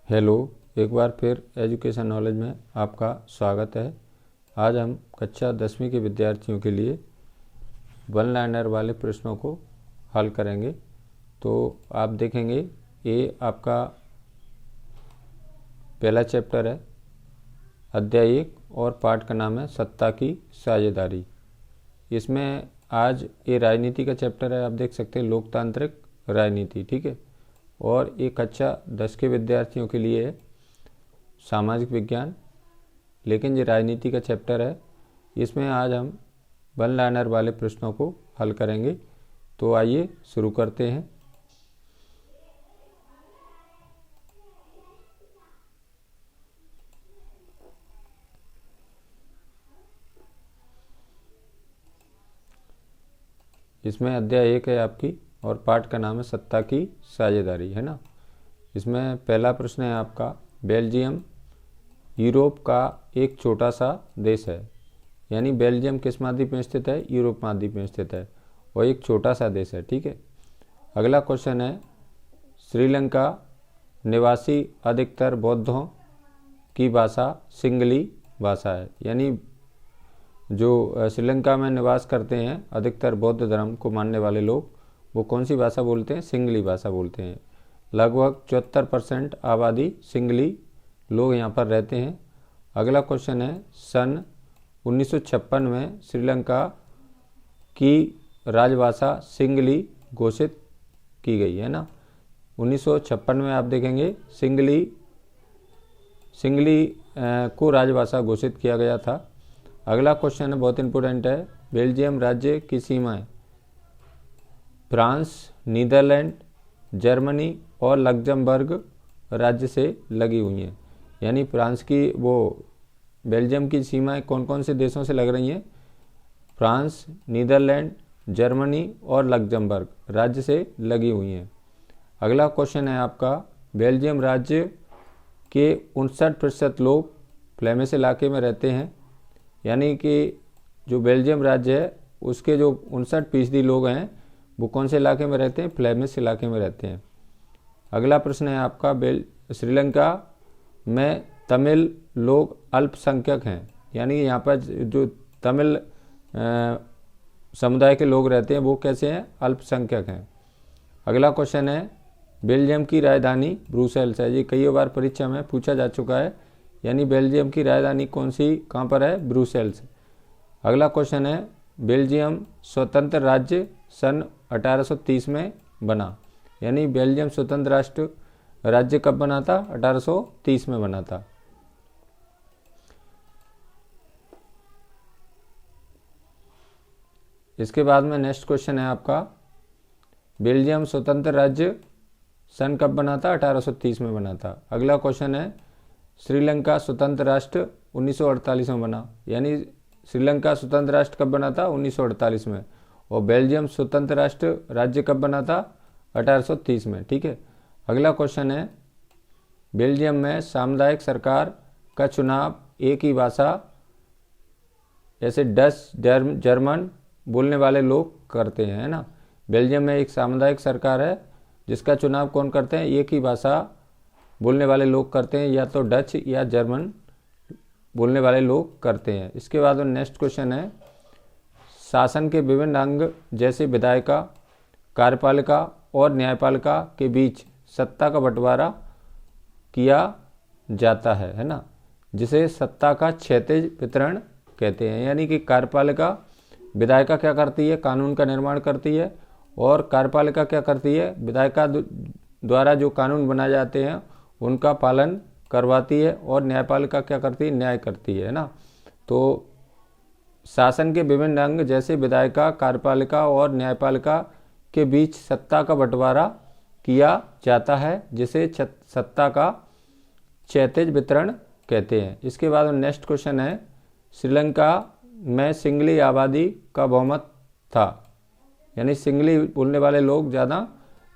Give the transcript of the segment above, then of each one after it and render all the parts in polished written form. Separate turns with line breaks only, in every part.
Hello, एक बार फिर education knowledge में आपका स्वागत है। आज हम कक्षा 10वीं के विद्यार्थियों के लिए वन लाइनर वाले प्रश्नों को हल करेंगे। तो आप देखेंगे ये आपका पहला चैप्टर है, अध्याय 1, और पाठ का नाम है सत्ता की साझेदारी। इसमें आज ये राजनीति का चैप्टर है, आप देख सकते हैं लोकतांत्रिक राजनीति, ठीक है। और ये कक्षा 10 के विद्यार्थियों के लिए है सामाजिक विज्ञान, लेकिन ये राजनीति का चैप्टर है। इसमें आज हम वन लाइनर वाले प्रश्नों को हल करेंगे। तो आइए शुरू करते हैं। इसमें अध्याय 1 है आपकी, और पाठ का नाम है सत्ता की साझेदारी, है ना। इसमें पहला प्रश्न है आपका, बेल्जियम यूरोप का एक छोटा सा देश है। यानी बेल्जियम किस महाद्वीप में स्थित है? यूरोप महाद्वीप में स्थित है, और एक छोटा सा देश है, ठीक है। अगला क्वेश्चन है, श्रीलंका निवासी अधिकतर बौद्धों की भाषा सिंगली भाषा है। यानी जो श्रीलंका में निवास करते हैं अधिकतर बौद्ध धर्म को मानने वाले लोग, वो कौन सी भाषा बोलते हैं? सिंगली भाषा बोलते हैं। लगभग 74% आबादी सिंगली लोग यहाँ पर रहते हैं। अगला क्वेश्चन है, सन 1956 में श्रीलंका की राजभाषा सिंगली घोषित की गई, है ना। 1956 में आप देखेंगे सिंगली को राजभाषा घोषित किया गया था। अगला क्वेश्चन है, बहुत इंपॉर्टेंट है, बेल्जियम राज्य की सीमाएं फ्रांस, नीदरलैंड, जर्मनी और लग्जमबर्ग राज्य से लगी हुई हैं। यानी फ्रांस की बेल्जियम की सीमाएं कौन कौन से देशों से लग रही हैं? फ्रांस, नीदरलैंड, जर्मनी और लग्जमबर्ग राज्य से लगी हुई हैं। अगला क्वेश्चन है आपका, बेल्जियम राज्य के 59% लोग फ्लेमिश इलाके में रहते हैं। यानी कि जो बेल्जियम राज्य है उसके जो 59% लोग हैं वो कौन से इलाके में रहते हैं? फ्लेमिश इलाके में रहते हैं। अगला प्रश्न है आपका, श्रीलंका में तमिल लोग अल्पसंख्यक हैं। यानी यहाँ पर जो तमिल समुदाय के लोग रहते हैं वो कैसे हैं? अल्पसंख्यक हैं। अगला क्वेश्चन है, बेल्जियम की राजधानी ब्रुसेल्स है। ये कई बार परीक्षा में पूछा जा चुका है। यानी बेल्जियम की राजधानी कौन सी, कहाँ पर है? ब्रुसेल्स। अगला क्वेश्चन है, बेल्जियम स्वतंत्र राज्य सन 1830 में बना। यानी बेल्जियम स्वतंत्र राष्ट्र राज्य कब बना था? 1830 में बना था। इसके बाद में नेक्स्ट क्वेश्चन है आपका, बेल्जियम स्वतंत्र राज्य सन कब बना था? 1830 में बना था। अगला क्वेश्चन है, श्रीलंका स्वतंत्र राष्ट्र 1948 में बना। यानी श्रीलंका स्वतंत्र राष्ट्र कब बना था? 1948 में। और बेल्जियम स्वतंत्र राष्ट्र राज्य कब बना था? 1830 में, ठीक है। अगला क्वेश्चन है, बेल्जियम में सामुदायिक सरकार का चुनाव एक ही भाषा जैसे डच, जर्मन बोलने वाले लोग करते हैं, है ना। बेल्जियम में एक सामुदायिक सरकार है जिसका चुनाव कौन करते हैं? एक ही भाषा बोलने वाले लोग करते हैं, या तो डच या जर्मन बोलने वाले लोग करते हैं। इसके बाद नेक्स्ट क्वेश्चन है, शासन के विभिन्न अंग जैसे विधायिका, कार्यपालिका और न्यायपालिका के बीच सत्ता का बंटवारा किया जाता है ना, जिसे सत्ता का क्षैतिज वितरण कहते हैं। यानी कि कार्यपालिका, विधायिका क्या करती है? कानून का निर्माण करती है। और कार्यपालिका क्या करती है? विधायिका द्वारा जो कानून बनाए जाते हैं उनका पालन करवाती है। और न्यायपालिका क्या करती है? न्याय करती है ना। तो शासन के विभिन्न अंग जैसे विधायिका, कार्यपालिका और न्यायपालिका के बीच सत्ता का बंटवारा किया जाता है, जिसे सत्ता का क्षैतिज वितरण कहते हैं। इसके बाद नेक्स्ट क्वेश्चन है, श्रीलंका में सिंगली आबादी का बहुमत था। यानी सिंगली बोलने वाले लोग ज़्यादा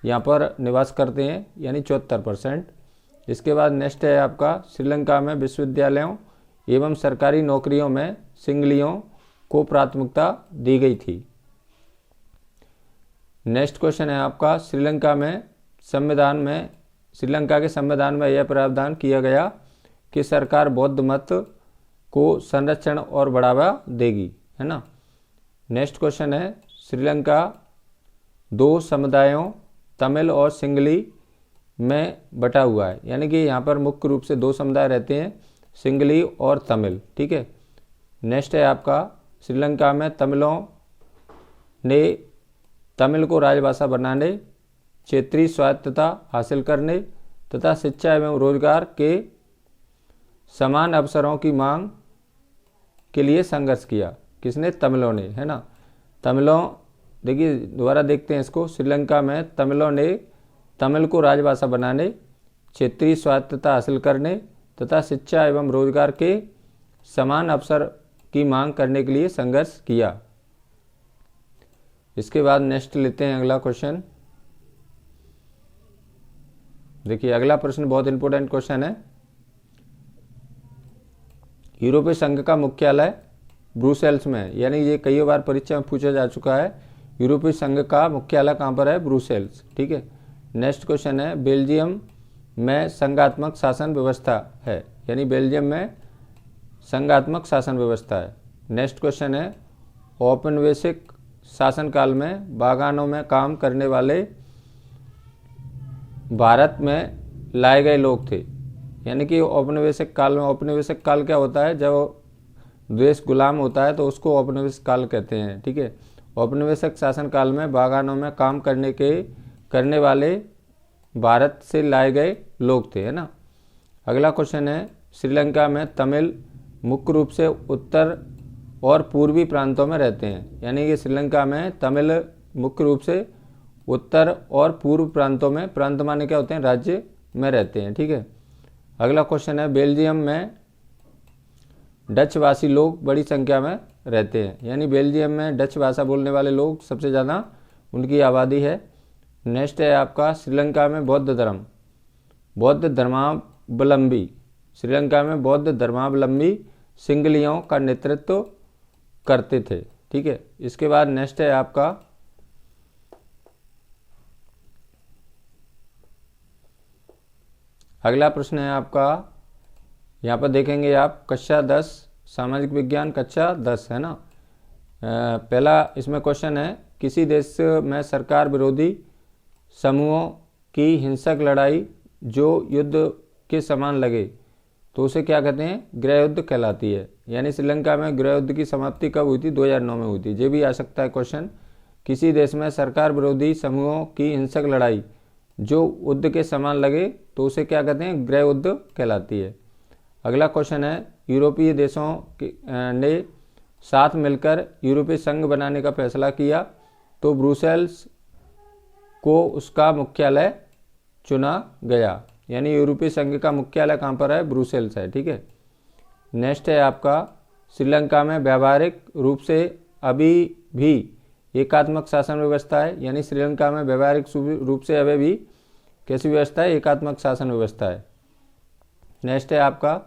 यहाँ पर निवास करते हैं, यानी 74%। इसके बाद नेक्स्ट है आपका, श्रीलंका में विश्वविद्यालयों एवं सरकारी नौकरियों में सिंगलियों को प्राथमिकता दी गई थी। नेक्स्ट क्वेश्चन है आपका, श्रीलंका में संविधान में श्रीलंका के संविधान में यह प्रावधान किया गया कि सरकार बौद्ध मत को संरक्षण और बढ़ावा देगी, है ना। नेक्स्ट क्वेश्चन है, श्रीलंका दो समुदायों तमिल और सिंगली में बटा हुआ है, यानी कि यहाँ पर मुख्य रूप से दो समुदाय रहते हैं, सिंगली और तमिल, ठीक है। नेक्स्ट है आपका, श्रीलंका में तमिलों ने तमिल को राजभाषा बनाने, क्षेत्रीय स्वायत्तता हासिल करने तथा शिक्षा एवं रोजगार के समान अवसरों की मांग के लिए संघर्ष किया। किसने? तमिलों ने, है ना। तमिलों, देखिए दोबारा देखते हैं इसको। श्रीलंका में तमिलों ने तमिल को राजभाषा बनाने, क्षेत्रीय स्वायत्तता हासिल करने तथा शिक्षा एवं रोजगार के समान अवसर की मांग करने के लिए संघर्ष किया। इसके बाद नेक्स्ट लेते हैं अगला क्वेश्चन। देखिए अगला प्रश्न बहुत इंपॉर्टेंट क्वेश्चन है। यूरोपीय संघ का मुख्यालय ब्रुसेल्स में है, यानी ये कई बार परीक्षा में पूछा जा चुका है। यूरोपीय संघ का मुख्यालय कहाँ पर है? ब्रुसेल्स, ठीक है। नेक्स्ट क्वेश्चन है, बेल्जियम में संघात्मक शासन व्यवस्था है, यानी बेल्जियम में संघात्मक शासन व्यवस्था है। नेक्स्ट क्वेश्चन है, औपनिवेशिक शासनकाल में बागानों में काम करने वाले भारत में लाए गए लोग थे, यानी कि औपनिवेशिक काल में, औपनिवेशिक काल क्या होता है? जब देश गुलाम होता है तो उसको औपनिवेशिक काल कहते हैं, ठीक है। औपनिवेशिक शासनकाल में बागानों में काम करने वाले भारत से लाए गए लोग थे, है ना। अगला क्वेश्चन है, श्रीलंका में तमिल मुख्य रूप से उत्तर और पूर्वी प्रांतों में रहते हैं, यानी कि श्रीलंका में तमिल मुख्य रूप से उत्तर और पूर्व प्रांतों में, प्रांत माने क्या होते हैं? राज्य में रहते हैं, ठीक है। अगला क्वेश्चन है, बेल्जियम में डचवासी लोग बड़ी संख्या में रहते हैं, यानी बेल्जियम में डच भाषा बोलने वाले लोग सबसे ज़्यादा उनकी आबादी है। नेक्स्ट है आपका, श्रीलंका में बौद्ध धर्मावलंबी, श्रीलंका में बौद्ध धर्मावलंबी सिंगलियों का नेतृत्व करते थे, ठीक है। इसके बाद नेक्स्ट है आपका, अगला प्रश्न है आपका, यहाँ पर देखेंगे आप कक्षा 10 सामाजिक विज्ञान कक्षा 10, है ना। पहला इसमें क्वेश्चन है, किसी देश में सरकार विरोधी समूहों की हिंसक लड़ाई जो युद्ध के समान लगे तो उसे क्या कहते हैं? गृह युद्ध कहलाती है। यानी श्रीलंका में गृह युद्ध की समाप्ति कब हुई थी? 2009 में हुई थी। ये भी आ सकता है क्वेश्चन, किसी देश में सरकार विरोधी समूहों की हिंसक लड़ाई जो युद्ध के समान लगे तो उसे क्या कहते हैं? गृह युद्ध कहलाती है। अगला क्वेश्चन है, यूरोपीय देशों ने साथ मिलकर यूरोपीय संघ बनाने का फैसला किया तो ब्रुसेल्स को उसका मुख्यालय चुना गया, यानी यूरोपीय संघ का मुख्यालय कहाँ पर है? ब्रुसेल्स है, ठीक है। नेक्स्ट है आपका, श्रीलंका में व्यावहारिक रूप से अभी भी एकात्मक शासन व्यवस्था है, यानी श्रीलंका में व्यावहारिक रूप से अभी भी कैसी व्यवस्था है? एकात्मक शासन व्यवस्था है। नेक्स्ट है आपका,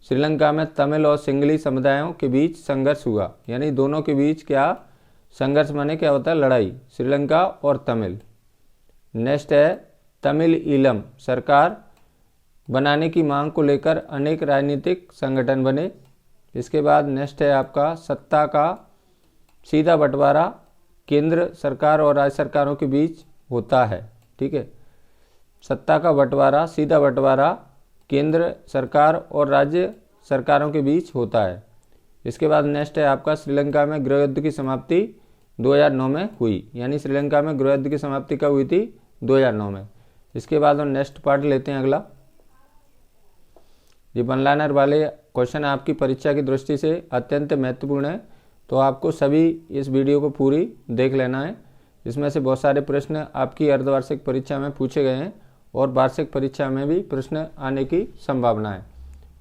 श्रीलंका में तमिल और सिंगली समुदायों के बीच संघर्ष हुआ, यानी दोनों के बीच क्या संघर्ष माने क्या होता है? लड़ाई, श्रीलंका और तमिल। नेक्स्ट है, तमिल ईलम सरकार बनाने की मांग को लेकर अनेक राजनीतिक संगठन बने। इसके बाद नेक्स्ट है आपका, सत्ता का सीधा बंटवारा केंद्र सरकार और राज्य सरकारों के बीच होता है, ठीक है। सत्ता का बंटवारा, सीधा बंटवारा केंद्र सरकार और राज्य सरकारों के बीच होता है। इसके बाद नेक्स्ट है आपका, श्रीलंका में गृह युद्ध की समाप्ति 2009 में हुई, यानी श्रीलंका में गृह युद्ध की समाप्ति कब हुई थी? 2009 में। इसके बाद हम नेक्स्ट पार्ट लेते हैं अगला। ये वन लाइनर वाले क्वेश्चन आपकी परीक्षा की दृष्टि से अत्यंत महत्वपूर्ण है, तो आपको सभी इस वीडियो को पूरी देख लेना है। इसमें से बहुत सारे प्रश्न आपकी अर्धवार्षिक परीक्षा में पूछे गए हैं और वार्षिक परीक्षा में भी प्रश्न आने की संभावना है।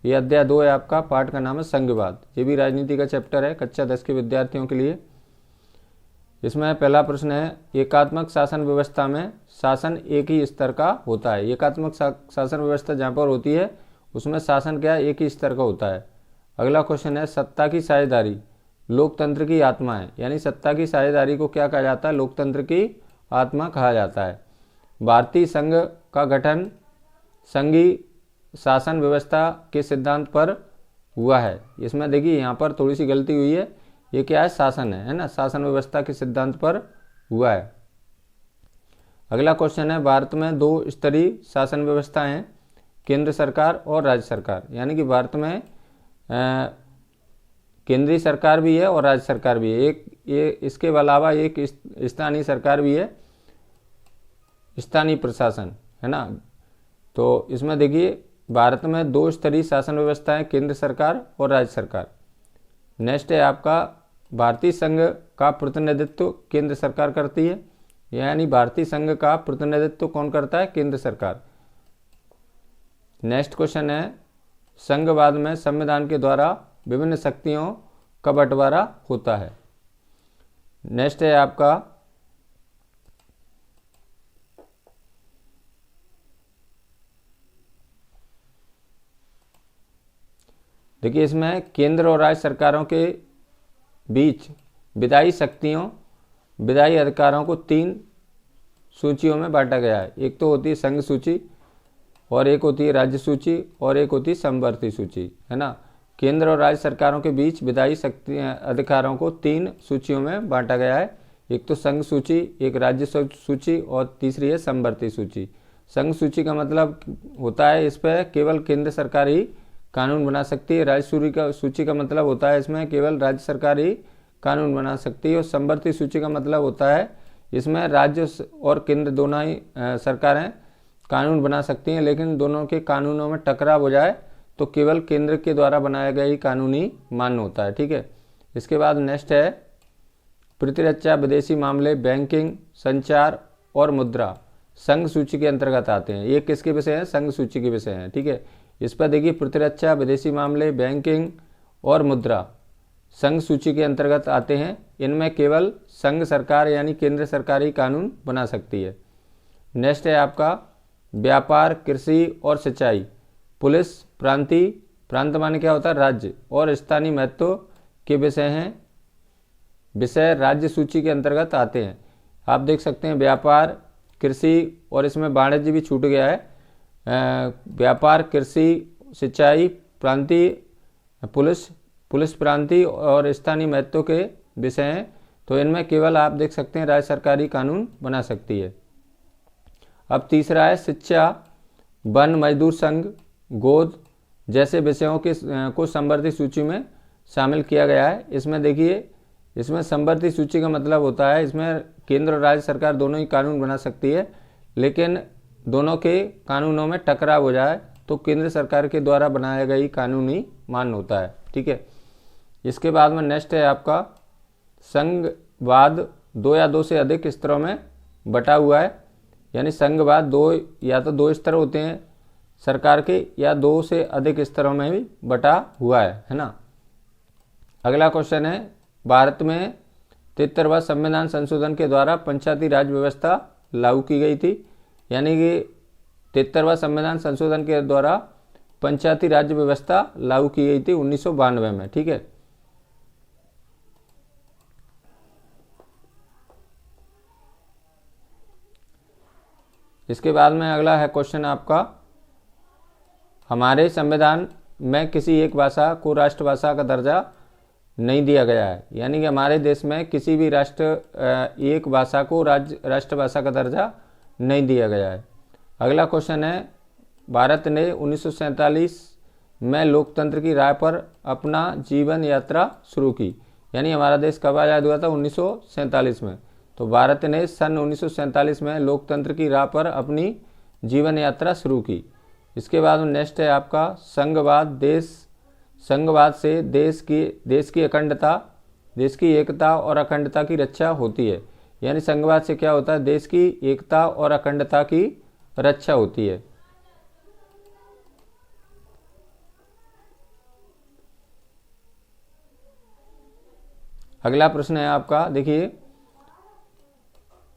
ये अध्याय 2 है आपका, पाठ का नाम है संघवाद। ये भी राजनीति का चैप्टर है कक्षा 10 के विद्यार्थियों के लिए। इसमें पहला प्रश्न है, एकात्मक शासन व्यवस्था में शासन एक ही स्तर का होता है। एकात्मक शासन व्यवस्था जहाँ पर होती है उसमें शासन क्या एक ही स्तर का होता है। अगला क्वेश्चन है, सत्ता की साझेदारी लोकतंत्र की आत्मा है, यानी सत्ता की साझेदारी को क्या कहा जाता है? लोकतंत्र की आत्मा कहा जाता है। भारतीय संघ का गठन संघीय शासन व्यवस्था के सिद्धांत पर हुआ है। इसमें देखिए यहाँ पर थोड़ी सी गलती हुई है, ये क्या है, शासन है ना, शासन व्यवस्था के सिद्धांत पर हुआ है। अगला क्वेश्चन है, भारत में 2 स्तरीय शासन व्यवस्था है, केंद्र सरकार और राज्य सरकार। यानी कि भारत में केंद्रीय सरकार भी है और राज्य सरकार भी है, एक ये इसके अलावा एक स्थानीय सरकार भी है, स्थानीय प्रशासन है ना। तो इसमें देखिए भारत में 2 स्तरीय शासन व्यवस्था है, केंद्र सरकार और राज्य सरकार। नेक्स्ट है आपका, भारतीय संघ का प्रतिनिधित्व केंद्र सरकार करती है, यानी भारतीय संघ का प्रतिनिधित्व कौन करता है, केंद्र सरकार। नेक्स्ट क्वेश्चन है, संघवाद में संविधान के द्वारा विभिन्न शक्तियों का बंटवारा होता है। नेक्स्ट है आपका, देखिए इसमें केंद्र और राज्य सरकारों के बीच विधायी शक्तियों, विधायी अधिकारों को 3 सूचियों में बांटा गया है। एक तो होती है संघ सूची, और एक होती है राज्य सूची, और एक होती है समवर्ती सूची, है ना। केंद्र और राज्य सरकारों के बीच विधायी शक्ति अधिकारों को 3 सूचियों में बांटा गया है। एक तो संघ सूची, एक राज्य सूची, और तीसरी है समवर्ती सूची। संघ सूची का मतलब होता है इस पर केवल केंद्र सरकार ही कानून बना सकती है। राज्य सूची का मतलब होता है इसमें केवल राज्य सरकार ही कानून बना सकती है। और समवर्ती सूची का मतलब होता है इसमें राज्य और केंद्र दोनों ही सरकारें कानून बना सकती हैं, लेकिन दोनों के कानूनों में टकराव हो जाए तो केवल केंद्र के द्वारा बनाया गया ही कानून ही मान्य होता है, ठीक है। इसके बाद नेक्स्ट है, प्रतिरक्षा, विदेशी मामले, बैंकिंग, संचार और मुद्रा संघ सूची के अंतर्गत आते हैं। ये किसके विषय हैं, संघ सूची के विषय हैं, ठीक है। इस पर देखिए प्रतिरक्षा, विदेशी मामले, बैंकिंग और मुद्रा संघ सूची के अंतर्गत आते हैं। इनमें केवल संघ सरकार यानी केंद्र सरकार ही कानून बना सकती है। नेक्स्ट है आपका, व्यापार, कृषि और सिंचाई, पुलिस, प्रांत माने क्या होता है, राज्य, और स्थानीय महत्व के विषय राज्य सूची के अंतर्गत आते हैं। आप देख सकते हैं व्यापार, कृषि, और इसमें वाणिज्य भी छूट गया है। व्यापार, कृषि, सिंचाई, प्रांतीय, पुलिस प्रांतीय और स्थानीय महत्व के विषय हैं। तो इनमें केवल आप देख सकते हैं राज्य सरकार ही कानून बना सकती है। अब तीसरा है शिक्षा, वन, मजदूर संघ, गोद जैसे विषयों को समवर्ती सूची में शामिल किया गया है। इसमें देखिए, इसमें समवर्ती सूची का मतलब होता है इसमें केंद्र और राज्य सरकार दोनों ही कानून बना सकती है, लेकिन दोनों के कानूनों में टकराव हो जाए तो केंद्र सरकार के द्वारा बनाया गया ही कानून ही मान्य होता है, ठीक है। इसके बाद में नेक्स्ट है आपका, संघवाद 2 या 2 से अधिक स्तरों में बटा हुआ है, यानी संघवाद 2 या तो 2 स्तर होते हैं सरकार के, या 2 से अधिक स्तरों में भी बटा हुआ है ना। अगला क्वेश्चन है, भारत में 73वां संविधान संशोधन के द्वारा पंचायती राज व्यवस्था लागू की गई थी, यानी कि 73वां संविधान संशोधन के द्वारा पंचायती राज व्यवस्था लागू की गई थी 1992 में, ठीक है। इसके बाद में अगला है क्वेश्चन आपका, हमारे संविधान में किसी एक भाषा को राष्ट्रभाषा का दर्जा नहीं दिया गया है, यानी कि हमारे देश में किसी भी एक भाषा को राष्ट्रभाषा का दर्जा नहीं दिया गया है। अगला क्वेश्चन है, भारत ने 1947 में लोकतंत्र की राह पर अपना जीवन यात्रा शुरू की, यानी हमारा देश कब आज़ाद हुआ था, 1947 में। तो भारत ने सन 1947 में लोकतंत्र की राह पर अपनी जीवन यात्रा शुरू की। इसके बाद नेक्स्ट है आपका, संघवाद से देश की अखंडता, देश की एकता और अखंडता की रक्षा होती है, यानी संघवाद से क्या होता है, देश की एकता और अखंडता की रक्षा होती है। अगला प्रश्न है आपका, देखिए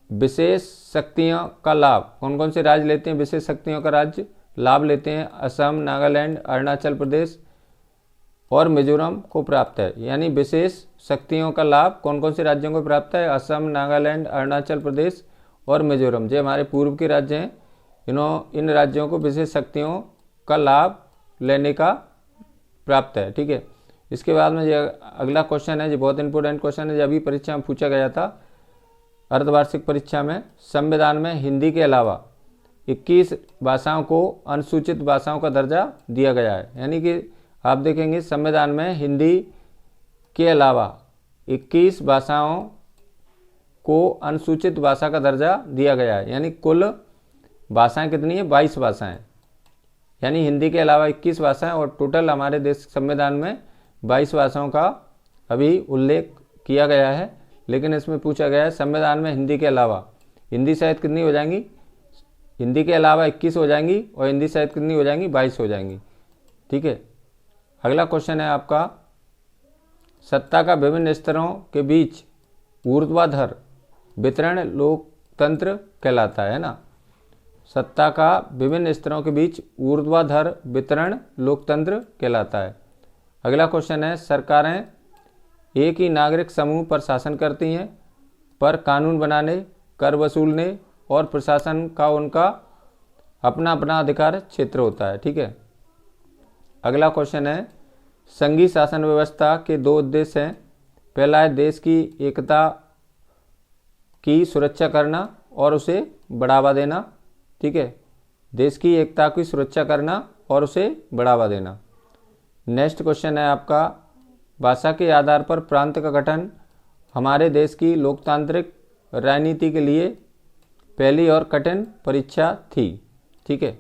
विशेष शक्तियों का लाभ कौन कौन से राज्य लेते हैं, विशेष शक्तियों का राज्य लाभ लेते हैं असम, नागालैंड, अरुणाचल प्रदेश और मिजोरम को प्राप्त है, यानी विशेष शक्तियों का लाभ कौन कौन से राज्यों को प्राप्त है, असम, नागालैंड, अरुणाचल प्रदेश और मिजोरम, जो हमारे पूर्व के राज्य हैं इन राज्यों को विशेष शक्तियों का लाभ लेने का प्राप्त है। ठीक है, इसके बाद में जो अगला क्वेश्चन है, जो बहुत इंपॉर्टेंट क्वेश्चन है, जो अभी परीक्षा में पूछा गया था, अर्धवार्षिक परीक्षा में, संविधान में हिंदी के अलावा 21 भाषाओं को अनुसूचित भाषाओं का दर्जा दिया गया है। यानी कि आप देखेंगे संविधान में हिंदी के अलावा 21 भाषाओं को अनुसूचित भाषा का दर्जा दिया गया है। यानी कुल भाषाएं कितनी है? 22 भाषाएं। यानी हिंदी के अलावा 21 भाषाएं और टोटल हमारे देश संविधान में 22 भाषाओं का अभी उल्लेख किया गया है। लेकिन इसमें पूछा गया है संविधान में हिंदी के अलावा, हिंदी सहित कितनी हो जाएंगी? हिंदी के अलावा 21 हो जाएंगी और हिंदी सहित कितनी हो जाएंगी? 22 हो जाएंगी। ठीक है, अगला क्वेश्चन है आपका, सत्ता का विभिन्न स्तरों के बीच ऊर्ध्वाधर वितरण लोकतंत्र कहलाता है ना। सत्ता का विभिन्न स्तरों के बीच ऊर्ध्वाधर वितरण लोकतंत्र कहलाता है। अगला क्वेश्चन है, सरकारें एक ही नागरिक समूह पर शासन करती हैं, पर कानून बनाने, कर वसूलने और प्रशासन का उनका अपना अपना अधिकार क्षेत्र होता है। ठीक है, अगला क्वेश्चन है, संघीय शासन व्यवस्था के 2 उद्देश्य हैं। पहला है देश की एकता की सुरक्षा करना और उसे बढ़ावा देना। ठीक है, देश की एकता की सुरक्षा करना और उसे बढ़ावा देना। नेक्स्ट क्वेश्चन है आपका, भाषा के आधार पर प्रांत का गठन हमारे देश की लोकतांत्रिक राजनीति के लिए पहली और कठिन परीक्षा थी। ठीक है,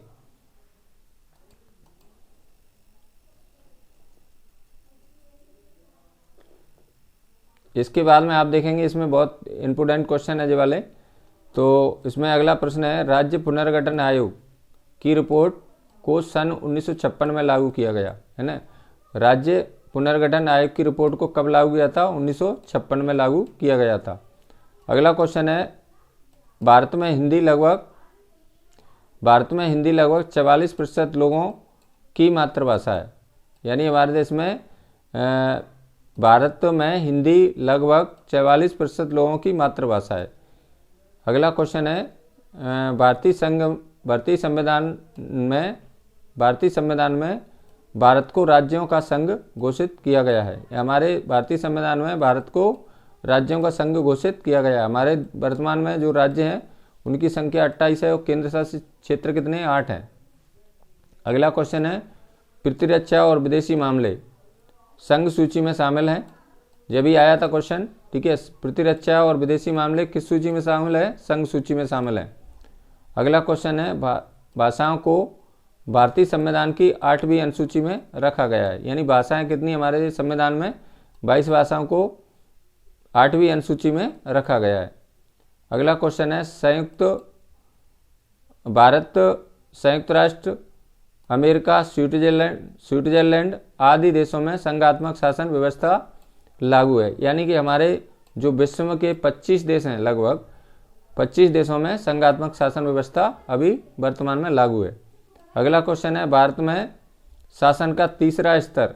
इसके बाद में आप देखेंगे इसमें बहुत इंपोर्टेंट क्वेश्चन है जो वाले। तो इसमें अगला प्रश्न है, राज्य पुनर्गठन आयोग की रिपोर्ट को सन 1956 में लागू किया गया है ना। राज्य पुनर्गठन आयोग की रिपोर्ट को कब लागू किया था? 1956 में लागू किया गया था। अगला क्वेश्चन है, भारत में हिंदी लगभग 44% लोगों की मातृभाषा है। यानी हमारे देश में भारत में हिंदी लगभग 44% लोगों की मातृभाषा है। अगला क्वेश्चन है, भारतीय संविधान में भारत को राज्यों का संघ घोषित किया गया है। हमारे भारतीय संविधान में भारत को राज्यों का संघ घोषित किया गया है। हमारे वर्तमान में जो राज्य हैं उनकी संख्या 28 है और केंद्र शासित क्षेत्र कितने? 8 हैं। अगला क्वेश्चन है, प्रतिरक्षा और विदेशी मामले संघ सूची में शामिल हैं। जब भी आया था क्वेश्चन। ठीक है, प्रतिरक्षा और विदेशी मामले किस सूची में शामिल है? संघ सूची में शामिल है। अगला क्वेश्चन है, भाषाओं को भारतीय संविधान की 8वीं अनुसूची में रखा गया है। यानी भाषाएं कितनी हमारे संविधान में? 22 भाषाओं को 8वीं अनुसूची में रखा गया है। अगला क्वेश्चन है, संयुक्त राष्ट्र, अमेरिका, स्विट्जरलैंड आदि देशों में संघात्मक शासन व्यवस्था लागू है। यानी कि हमारे जो विश्व के 25 देश हैं, लगभग 25 देशों में संघात्मक शासन व्यवस्था अभी वर्तमान में लागू है। अगला क्वेश्चन है, भारत में शासन का तीसरा स्तर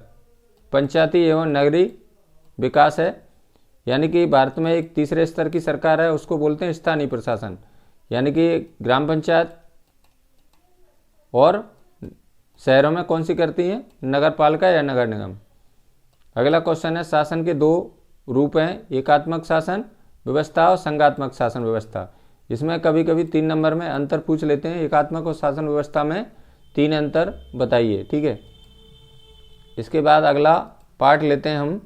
पंचायती एवं नगरीय विकास है। यानी कि भारत में एक तीसरे स्तर की सरकार है, उसको बोलते हैं स्थानीय प्रशासन। यानी कि ग्राम पंचायत और शहरों में कौन सी करती हैं? नगर पालिका या नगर निगम। अगला क्वेश्चन है, शासन के 2 रूप हैं, एकात्मक शासन व्यवस्था और संघात्मक शासन व्यवस्था। इसमें कभी कभी 3 नंबर में अंतर पूछ लेते हैं। एकात्मक और शासन व्यवस्था में 3 अंतर बताइए। ठीक है, इसके बाद अगला पार्ट लेते हैं हम।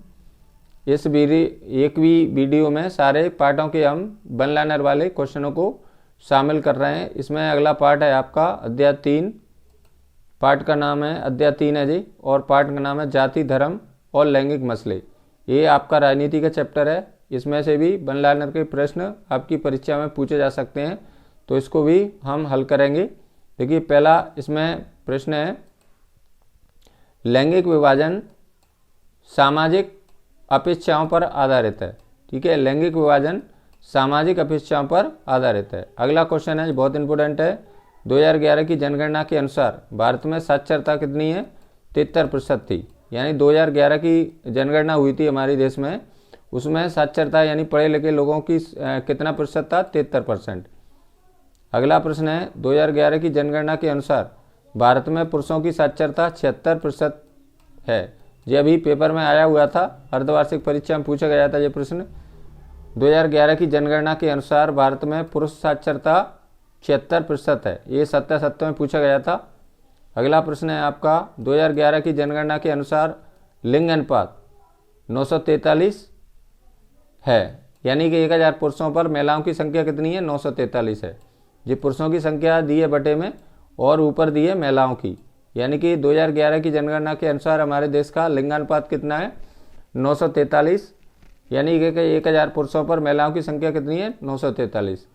इस एक भी वीडियो में सारे पार्टों के हम वन लाइनर वाले क्वेश्चनों को शामिल कर रहे हैं। इसमें अगला पार्ट है आपका अध्याय 3। पार्ट का नाम है अध्याय 3 है जी, और पार्ट का नाम है जाति, धर्म और लैंगिक मसले। ये आपका राजनीति का चैप्टर है। इसमें से भी वन लाइनर के प्रश्न आपकी परीक्षा में पूछे जा सकते हैं, तो इसको भी हम हल करेंगे। देखिए, पहला इसमें प्रश्न है, लैंगिक विभाजन सामाजिक अपेक्षाओं पर आधारित है। ठीक है, लैंगिक विभाजन सामाजिक अपेक्षाओं पर आधारित है। अगला क्वेश्चन है, बहुत इंपॉर्टेंट है, 2011 की जनगणना के अनुसार भारत में साक्षरता कितनी है? 73% थी। यानी 2011 की जनगणना हुई थी हमारे देश में, उसमें साक्षरता यानी पढ़े लिखे लोगों की कितना प्रतिशत था? 73%। अगला प्रश्न है 2011 की जनगणना के अनुसार भारत में पुरुषों की साक्षरता 76% है। ये अभी पेपर में आया हुआ था, अर्धवार्षिक परीक्षा में पूछा गया था ये प्रश्न। 2011 की जनगणना के अनुसार भारत में पुरुष साक्षरता 76% है, ये सत्य में पूछा गया था। अगला प्रश्न है आपका 2011 की जनगणना के अनुसार लिंग अनुपात 943 है, यानी कि 1000 पुरुषों पर महिलाओं की संख्या कितनी है? 943 है। ये पुरुषों की संख्या दी है बटे में और ऊपर दी है महिलाओं की, यानी कि 2011 की जनगणना के अनुसार हमारे देश का लिंगानुपात कितना है? 943, यानी कि 1000 पुरुषों पर महिलाओं की संख्या कितनी है? 943।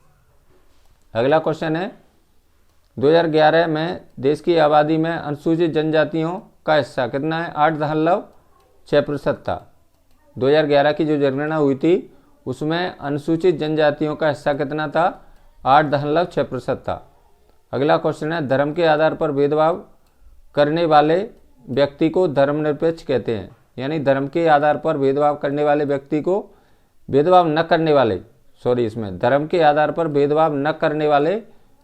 अगला क्वेश्चन है 2011 में देश की आबादी में अनुसूचित जनजातियों का हिस्सा कितना है? 8.6% था। 2011 की जो जनगणना हुई थी उसमें अनुसूचित जनजातियों का हिस्सा कितना था? 8.6% था। अगला क्वेश्चन है धर्म के आधार पर भेदभाव करने वाले व्यक्ति को धर्मनिरपेक्ष कहते हैं, यानी धर्म के आधार पर भेदभाव करने वाले व्यक्ति को भेदभाव न करने वाले इसमें धर्म के आधार पर भेदभाव न करने वाले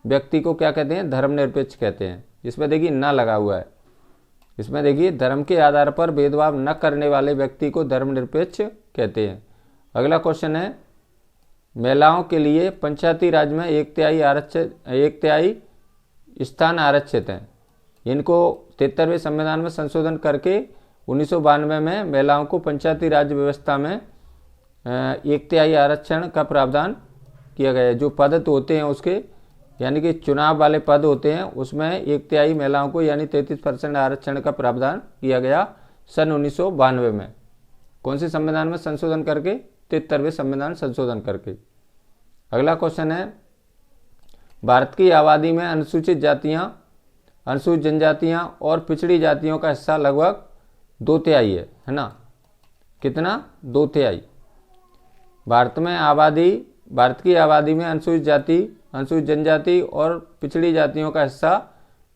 व्यक्ति को क्या कहते हैं? धर्मनिरपेक्ष कहते हैं। इसमें देखिए ना लगा हुआ है, इसमें देखिए धर्म के आधार पर भेदभाव न करने वाले व्यक्ति को धर्मनिरपेक्ष कहते हैं। अगला क्वेश्चन है महिलाओं के लिए पंचायती राज में 1/3 स्थान आरक्षित हैं। इनको 73वें संविधान में संशोधन करके 1992 में महिलाओं को पंचायती राज व्यवस्था में 1/3 आरक्षण का प्रावधान किया गया है। जो पद होते हैं उसके, यानी कि चुनाव वाले पद होते हैं, उसमें 1/3 महिलाओं को यानी 33% आरक्षण का प्रावधान किया गया सन 1992 में। कौन से संविधान में संशोधन करके? 73वें संविधान संशोधन करके। अगला क्वेश्चन है भारत की आबादी में अनुसूचित जनजातियां और पिछड़ी जातियों का हिस्सा लगभग 2/3 है ना? कितना? 2/3। भारत की आबादी में अनुसूचित जनजाति और पिछड़ी जातियों का हिस्सा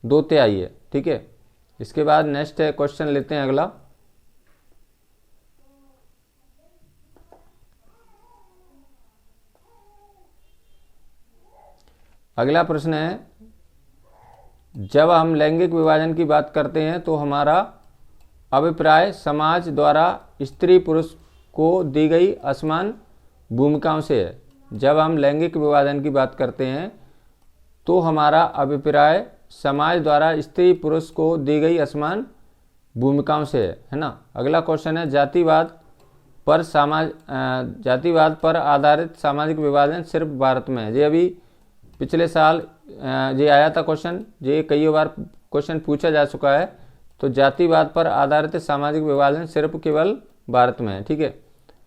2/3 है। ठीक है, इसके बाद नेक्स्ट क्वेश्चन लेते हैं अगला। अगला प्रश्न है जब हम लैंगिक विभाजन की बात करते हैं तो हमारा अभिप्राय समाज द्वारा स्त्री पुरुष को दी गई असमान भूमिकाओं से है। जब हम लैंगिक विभाजन की बात करते हैं तो हमारा अभिप्राय समाज द्वारा स्त्री पुरुष को दी गई असमान भूमिकाओं से है ना? अगला क्वेश्चन है जातिवाद पर आधारित सामाजिक विभाजन सिर्फ भारत में है। ये अभी पिछले साल ये आया था क्वेश्चन, ये कई बार क्वेश्चन पूछा जा चुका है। तो जातिवाद पर आधारित सामाजिक विभाजन सिर्फ केवल भारत में है। ठीक है,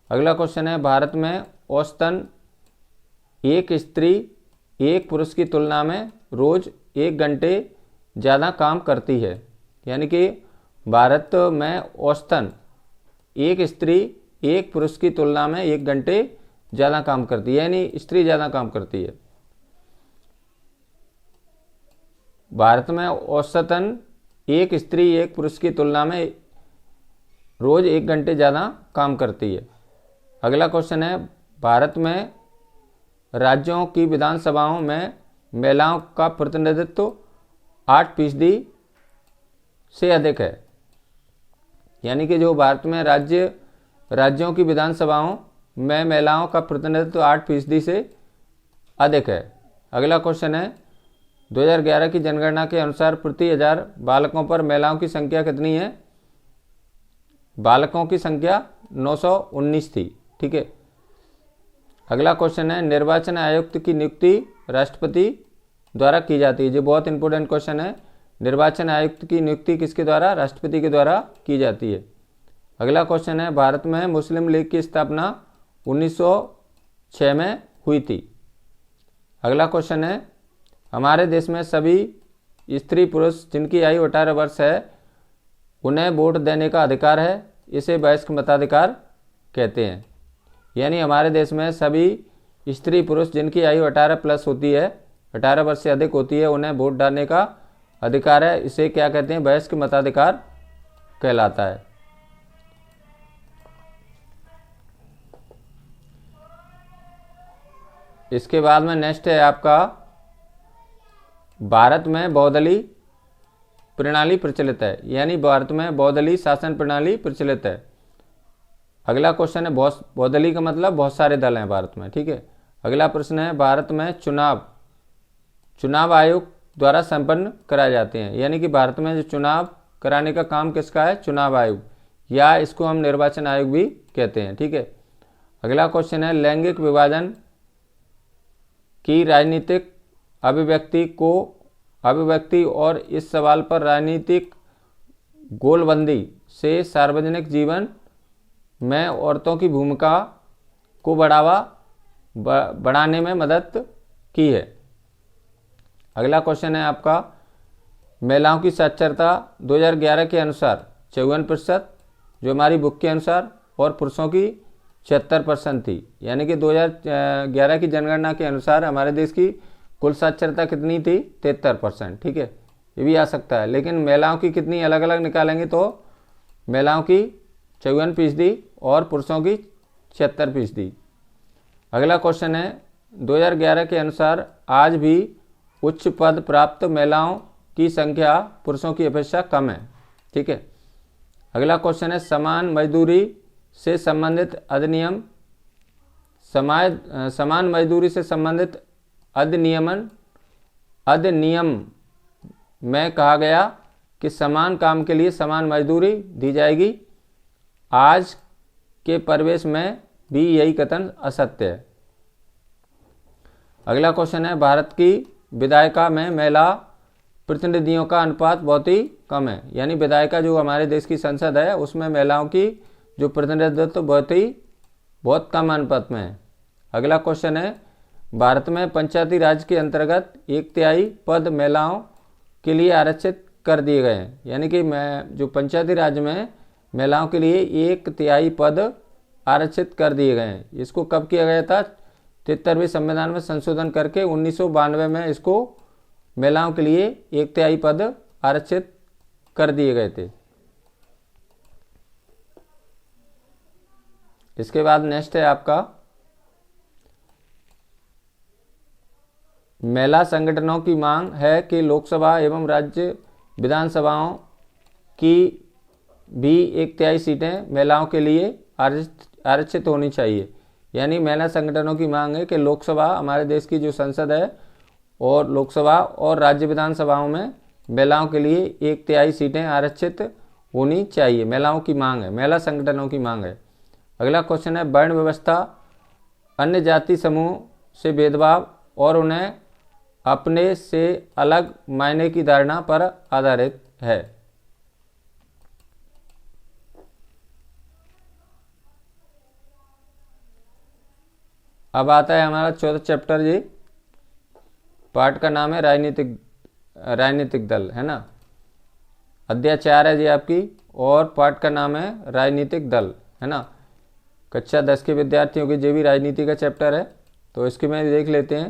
अगला क्वेश्चन है भारत में औसतन एक स्त्री एक पुरुष की तुलना में रोज 1 घंटे ज़्यादा काम करती है, यानी कि भारत में औसतन एक स्त्री एक पुरुष की तुलना में 1 घंटे ज़्यादा काम करती है, यानी स्त्री ज़्यादा काम करती है। भारत में औसतन एक स्त्री एक पुरुष की तुलना में रोज 1 घंटे ज़्यादा काम करती है। अगला क्वेश्चन है भारत में राज्यों की विधानसभाओं में महिलाओं का प्रतिनिधित्व 8% से अधिक है, यानी कि जो भारत में राज्यों की विधानसभाओं में महिलाओं का प्रतिनिधित्व 8% से अधिक है। अगला क्वेश्चन है 2011 की जनगणना के अनुसार प्रति 1000 बालकों पर महिलाओं की संख्या कितनी है? बालकों की संख्या 919 थी। ठीक है, अगला क्वेश्चन है निर्वाचन आयुक्त की नियुक्ति राष्ट्रपति द्वारा की जाती है। ये बहुत इंपॉर्टेंट क्वेश्चन है। निर्वाचन आयुक्त की नियुक्ति किसके द्वारा? राष्ट्रपति के द्वारा की जाती है। अगला क्वेश्चन है भारत में मुस्लिम लीग की स्थापना 1906 में हुई थी। अगला क्वेश्चन है हमारे देश में सभी स्त्री पुरुष जिनकी आयु 18 वर्ष है उन्हें वोट देने का अधिकार है, इसे वयस्क मताधिकार कहते हैं। यानी हमारे देश में सभी स्त्री पुरुष जिनकी आयु 18+ होती है, 18 वर्ष से अधिक होती है, उन्हें वोट डालने का अधिकार है, इसे क्या कहते हैं? वयस्क मताधिकार कहलाता है। इसके बाद में नेक्स्ट है आपका भारत में बहुदलीय प्रणाली प्रचलित है, यानी भारत में बहुदलीय शासन प्रणाली प्रचलित है। अगला क्वेश्चन है बहुदलीय का मतलब बहुत सारे दल हैं भारत में, ठीक है। अगला प्रश्न है भारत में चुनाव आयोग द्वारा संपन्न कराए जाते हैं, यानी कि भारत में जो चुनाव कराने का काम किसका है, चुनाव आयोग, या इसको हम निर्वाचन आयोग भी कहते हैं, ठीक है। अगला क्वेश्चन है लैंगिक विभाजन की राजनीतिक अभिव्यक्ति और इस सवाल पर राजनीतिक गोलबंदी से सार्वजनिक जीवन में औरतों की भूमिका को बढ़ाने में मदद की है। अगला क्वेश्चन है आपका महिलाओं की साक्षरता 2011 के अनुसार 54%, जो हमारी बुक के अनुसार, और पुरुषों की 76% थी, यानी कि 2011 की जनगणना के अनुसार हमारे देश की कुल साक्षरता कितनी थी, 73%, ठीक है। ये भी आ सकता है, लेकिन महिलाओं की कितनी अलग अलग निकालेंगे तो महिलाओं की 54% और पुरुषों की 76%। अगला क्वेश्चन है 2011 के अनुसार आज भी उच्च पद प्राप्त महिलाओं की संख्या पुरुषों की अपेक्षा कम है, ठीक है। अगला क्वेश्चन है समान मजदूरी से संबंधित अधिनियम समान मजदूरी से संबंधित अधिनियम में कहा गया कि समान काम के लिए समान मजदूरी दी जाएगी। आज के परिवेश में भी यही कथन असत्य है। अगला क्वेश्चन है भारत की विधायिका में महिला प्रतिनिधियों का अनुपात बहुत ही कम है, यानी विधायिका जो हमारे देश की संसद है उसमें महिलाओं की जो प्रतिनिधित्व बहुत कम अनुपात में है। अगला क्वेश्चन है भारत में पंचायती राज के अंतर्गत 1/3 पद महिलाओं के लिए आरक्षित कर दिए गए हैं, यानी कि जो पंचायती राज में महिलाओं के लिए 1/3 पद आरक्षित कर दिए गए हैं। इसको कब किया गया था, 73वें संविधान में संशोधन करके 1992 में इसको महिलाओं के लिए 1/3 पद आरक्षित कर दिए गए थे। इसके बाद नेक्स्ट है आपका महिला संगठनों की मांग है कि लोकसभा एवं राज्य विधानसभाओं की भी 1/3 सीटें महिलाओं के लिए आरक्षित होनी चाहिए, यानी महिला संगठनों की मांग है कि लोकसभा हमारे देश की जो संसद है और लोकसभा और राज्य विधानसभाओं में महिलाओं के लिए 1/3 सीटें आरक्षित होनी चाहिए। महिलाओं की मांग है, महिला संगठनों की मांग है। अगला क्वेश्चन है वर्ण व्यवस्था अन्य जाति समूह से भेदभाव और उन्हें अपने से अलग मायने की धारणा पर आधारित है। अब आता है हमारा चौथा चैप्टर जी, पार्ट का नाम है राजनीतिक दल, है ना। अध्याय 4 है जी आपकी, और पार्ट का नाम है राजनीतिक दल, है ना। कक्षा 10 के विद्यार्थियों के जो भी राजनीति का चैप्टर है, तो इसके में देख लेते हैं।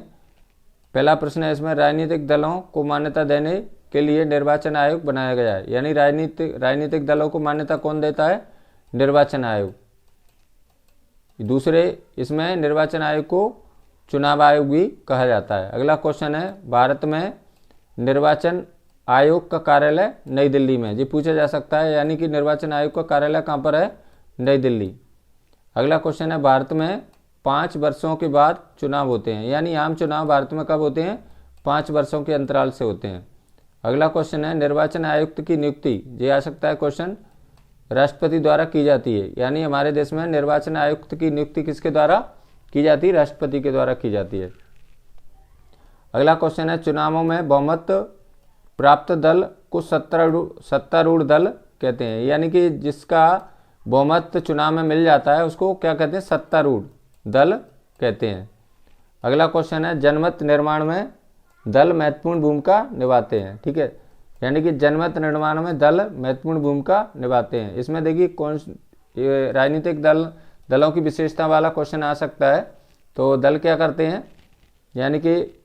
पहला प्रश्न है इसमें राजनीतिक दलों को मान्यता देने के लिए निर्वाचन आयोग बनाया गया है, यानी राजनीतिक दलों को मान्यता कौन देता है, निर्वाचन आयोग। दूसरे इसमें निर्वाचन आयोग को चुनाव आयोग भी कहा जाता है। अगला क्वेश्चन है भारत में निर्वाचन आयोग का कार्यालय नई दिल्ली में, जी पूछा जा सकता है, यानी कि निर्वाचन आयोग का कार्यालय कहाँ पर है, नई दिल्ली। अगला क्वेश्चन है भारत में 5 वर्षों के बाद चुनाव होते हैं, यानी आम चुनाव भारत में कब होते हैं, 5 वर्षों के अंतराल से होते हैं। अगला क्वेश्चन है निर्वाचन आयुक्त की नियुक्ति, ये आ सकता है क्वेश्चन, राष्ट्रपति द्वारा की जाती है, यानी हमारे देश में निर्वाचन आयुक्त की नियुक्ति किसके द्वारा की जाती है, राष्ट्रपति के द्वारा की जाती है। अगला क्वेश्चन है चुनावों में बहुमत प्राप्त दल को सत्तारूढ़ दल कहते हैं, यानी कि जिसका बहुमत चुनाव में मिल जाता है उसको क्या कहते हैं, सत्तारूढ़ दल कहते हैं। अगला क्वेश्चन है जनमत निर्माण में दल महत्वपूर्ण भूमिका निभाते हैं, ठीक है, यानी कि जनमत निर्माण में दल महत्वपूर्ण भूमिका निभाते हैं। इसमें देखिए कौन राजनीतिक दलों की विशेषता वाला क्वेश्चन आ सकता है, तो दल क्या करते हैं, यानी कि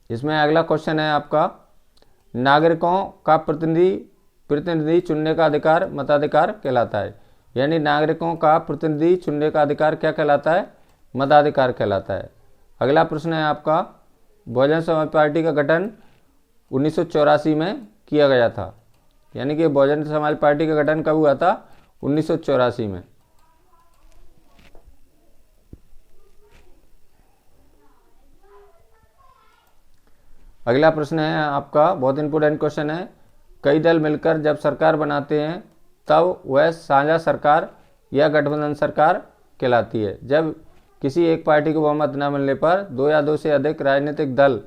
इसमें अगला क्वेश्चन है आपका नागरिकों का प्रतिनिधि चुनने का अधिकार मताधिकार कहलाता है, यानी नागरिकों का प्रतिनिधि चुनने का अधिकार क्या कहलाता है, मताधिकार कहलाता है। अगला प्रश्न है आपका बहुजन समाज पार्टी का गठन 1984 में किया गया था। यानी कि बहुजन समाज पार्टी का गठन कब हुआ था? 1984 में। अगला प्रश्न है आपका, बहुत इंपोर्टेंट क्वेश्चन है। कई दल मिलकर जब सरकार बनाते हैं तब वह साझा सरकार या गठबंधन सरकार कहलाती है। जब किसी एक पार्टी को बहुमत न मिलने पर दो या दो से अधिक राजनीतिक दल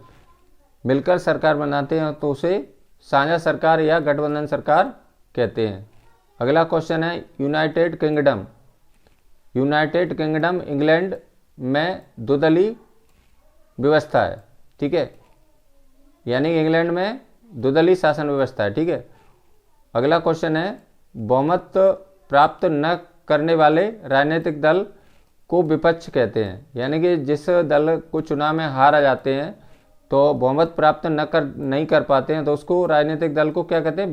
मिलकर सरकार बनाते हैं तो उसे साझा सरकार या गठबंधन सरकार कहते हैं। अगला क्वेश्चन है, United kingdom. United kingdom England में द्विदलीय व्यवस्था है, ठीक है। यानी इंग्लैंड में द्विदलीय शासन व्यवस्था है, ठीक है। अगला क्वेश्चन है, बहुमत प्राप्त न करने वाले राजनीतिक दल को विपक्ष कहते हैं। यानी कि जिस दल को चुनाव में हार जाते हैं तो बहुमत प्राप्त नहीं कर पाते हैं तो उसको राजनीतिक दल को क्या कहते हैं?